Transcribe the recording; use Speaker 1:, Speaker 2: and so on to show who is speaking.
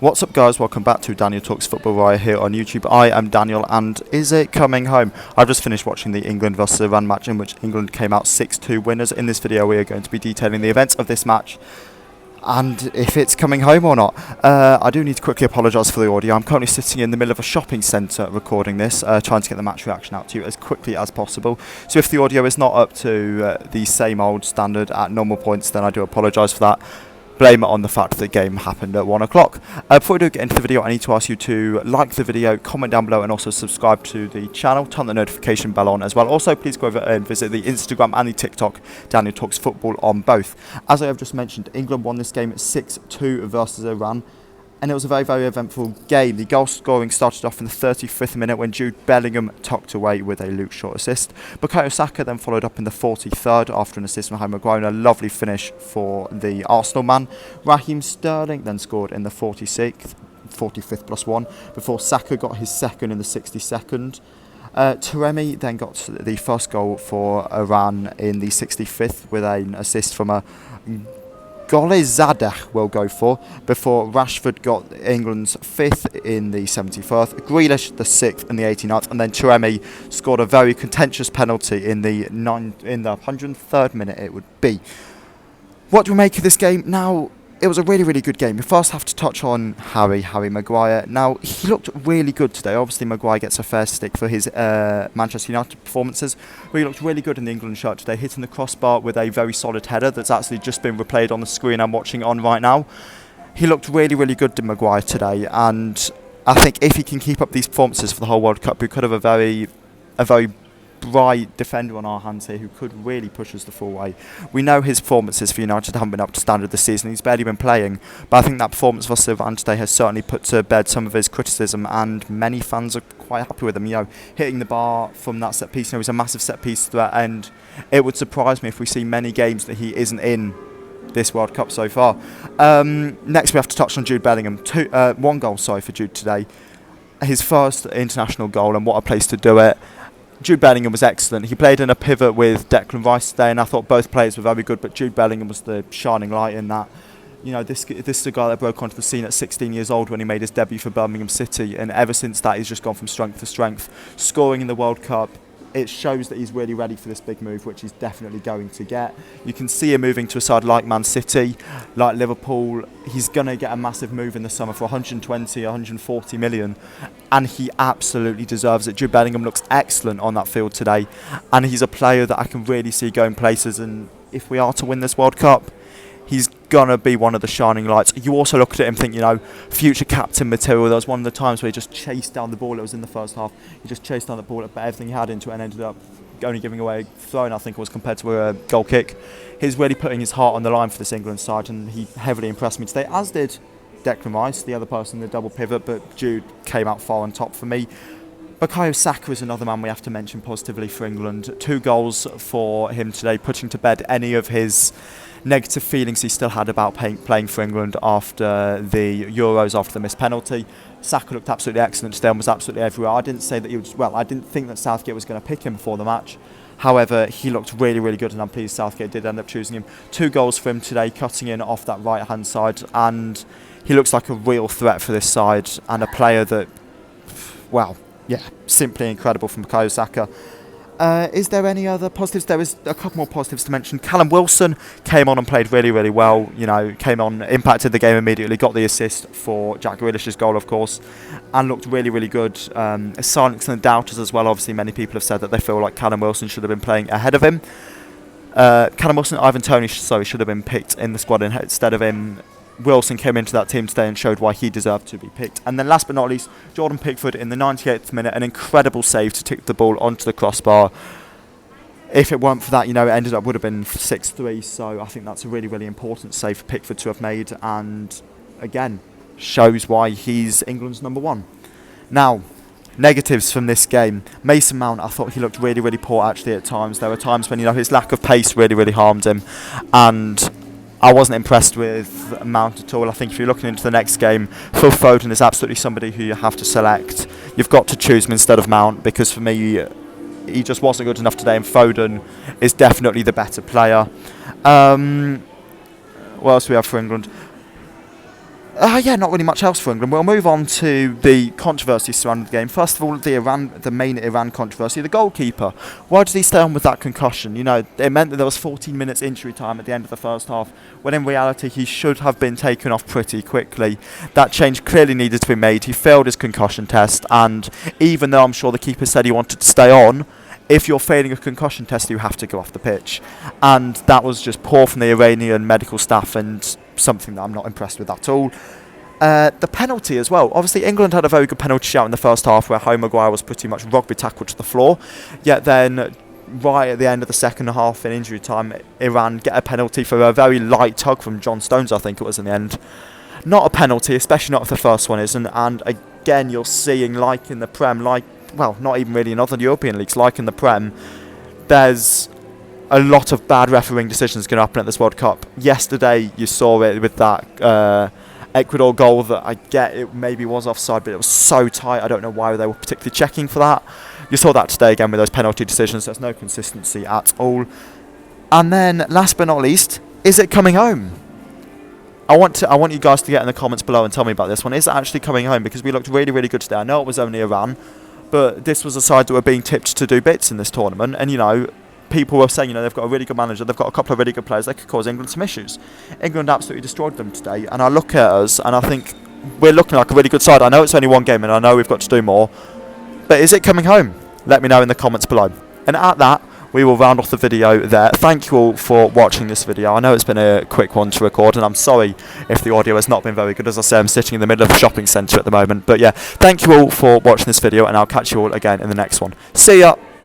Speaker 1: What's up, guys? Welcome back to Daniel Talks Football right here on YouTube. I am Daniel, and is it coming home? I've just finished watching the England vs Iran match, in which England came out 6-2 winners. In this video we are going to be detailing the events of this match and if it's coming home or not. I do need to quickly apologise for the audio. I'm currently sitting in the middle of a shopping centre recording this, trying to get the match reaction out to you as quickly as possible. So if the audio is not up to the same old standard at normal points, then I do apologise for that. Blame it on the fact that the game happened at 1 o'clock. Before we do get into the video, I need to ask you to like the video, comment down below, and also subscribe to the channel. Turn the notification bell on as well. Also, please go over and visit the Instagram and the TikTok, Daniel Talks Football, on both. As I have just mentioned, England won this game at 6-2 versus Iran, and it was a very, very eventful game. The goal scoring started off in the 35th minute when Jude Bellingham tucked away with a Luke Shaw assist. Bukayo Saka then followed up in the 43rd after an assist from Harry Maguire. A lovely finish for the Arsenal man. Raheem Sterling then scored in the 45th +1 before Saka got his second in the 62nd. Taremi then got the first goal for Iran in the 65th with an assist from a Golezadeh will go for, before Rashford got England's 5th in the 71st, Grealish the 6th in the 89th, and then Taremi scored a very contentious penalty in the 103rd minute it would be. What do we make of this game? Now, it was a really, really good game. We first have to touch on Harry Maguire. Now, he looked really good today. Obviously, Maguire gets a fair stick for his Manchester United performances. But he looked really good in the England shirt today, hitting the crossbar with a very solid header that's actually just been replayed on the screen I'm watching on right now. He looked really, really good to Maguire today. And I think if he can keep up these performances for the whole World Cup, we could have a very bright defender on our hands here who could really push us the full way. We know his performances for United haven't been up to standard this season. He's barely been playing, but I think that performance versus Iran today has certainly put to bed some of his criticism, and many fans are quite happy with him. You know, hitting the bar from that set piece, he's a massive set piece threat, and it would surprise me if we see many games that he isn't in this World Cup so far. Next we have to touch on Jude Bellingham. One goal for Jude today. His first international goal, and what a place to do it. Jude Bellingham was excellent. He played in a pivot with Declan Rice today, and I thought both players were very good, but Jude Bellingham was the shining light in that. You know, this is a guy that broke onto the scene at 16 years old when he made his debut for Birmingham City, and ever since that he's just gone from strength to strength. Scoring in the World Cup, it shows that he's really ready for this big move, which he's definitely going to get. You can see him moving to a side like Man City, like Liverpool. He's going to get a massive move in the summer for 120, 140 million, and he absolutely deserves it. Jude Bellingham looks excellent on that field today, and he's a player that I can really see going places, and if we are to win this World Cup, he's going to be one of the shining lights. You also look at him and think, you know, future captain material. There was one of the times where he just chased down the ball. It was in the first half. He just chased down the ball, but everything he had into it and ended up only giving away a throw-in, I think it was, compared to a goal kick. He's really putting his heart on the line for this England side, and he heavily impressed me today, as did Declan Rice, the other person in the double pivot, but Jude came out far on top for me. Bukayo Saka is another man we have to mention positively for England. 2 goals for him today, putting to bed any of his negative feelings he still had about playing for England after the Euros, after the missed penalty. Saka looked absolutely excellent today and was absolutely everywhere. I didn't say that he was, I didn't think that Southgate was going to pick him before the match. However, he looked really, really good, and I'm pleased Southgate did end up choosing him. 2 goals for him today, cutting in off that right-hand side, and he looks like a real threat for this side, and a player that, well, yeah, simply incredible from Bukayo Saka. Is there any other positives? There is a couple more positives to mention. Callum Wilson came on and played really, really well. You know, came on, impacted the game immediately, got the assist for Jack Grealish's goal, of course, and looked really, really good. Silencing the doubters as well. Obviously, many people have said that they feel like Callum Wilson should have been playing ahead of him. Ivan Toney, should have been picked in the squad instead of him. Wilson came into that team today and showed why he deserved to be picked. And then last but not least, Jordan Pickford in the 98th minute, an incredible save to tick the ball onto the crossbar. If it weren't for that, you know, it would have been 6-3, so I think that's a really, really important save for Pickford to have made, and again, shows why he's England's number 1. Now, negatives from this game. Mason Mount, I thought he looked really, really poor actually at times. There were times when, you know, his lack of pace really, really harmed him, and I wasn't impressed with Mount at all. I think if you're looking into the next game, Phil Foden is absolutely somebody who you have to select. You've got to choose him instead of Mount, because for me, he just wasn't good enough today, and Foden is definitely the better player. What else do we have for England? Yeah, not really much else for England. We'll move on to the controversy surrounding the game. First of all, the main Iran controversy. The goalkeeper. Why did he stay on with that concussion? You know, it meant that there was 14 minutes injury time at the end of the first half, when in reality he should have been taken off pretty quickly. That change clearly needed to be made. He failed his concussion test, and even though I'm sure the keeper said he wanted to stay on, if you're failing a concussion test, you have to go off the pitch. And that was just poor from the Iranian medical staff, and something that I'm not impressed with at all. The penalty as well. Obviously, England had a very good penalty shout in the first half where Harry Maguire was pretty much rugby tackled to the floor. Yet then, right at the end of the second half in injury time, Iran get a penalty for a very light tug from John Stones, I think it was in the end. Not a penalty, especially not if the first one isn't. And again, you're seeing, like in the Prem, not even really in other European leagues, like in the Prem, there's a lot of bad refereeing decisions going to happen at this World Cup. Yesterday, you saw it with that Ecuador goal that I get it maybe was offside, but it was so tight. I don't know why they were particularly checking for that. You saw that today again with those penalty decisions. There's no consistency at all. And then, last but not least, is it coming home? I want you guys to get in the comments below and tell me about this one. Is it actually coming home? Because we looked really, really good today. I know it was only Iran, but this was a side that were being tipped to do bits in this tournament. And, you know, people were saying, you know, they've got a really good manager, they've got a couple of really good players, they could cause England some issues. England absolutely destroyed them today. And I look at us and I think we're looking like a really good side. I know it's only one game and I know we've got to do more. But is it coming home? Let me know in the comments below. And at that, we will round off the video there. Thank you all for watching this video. I know it's been a quick one to record, and I'm sorry if the audio has not been very good. As I say, I'm sitting in the middle of a shopping centre at the moment. But yeah, thank you all for watching this video, and I'll catch you all again in the next one. See ya!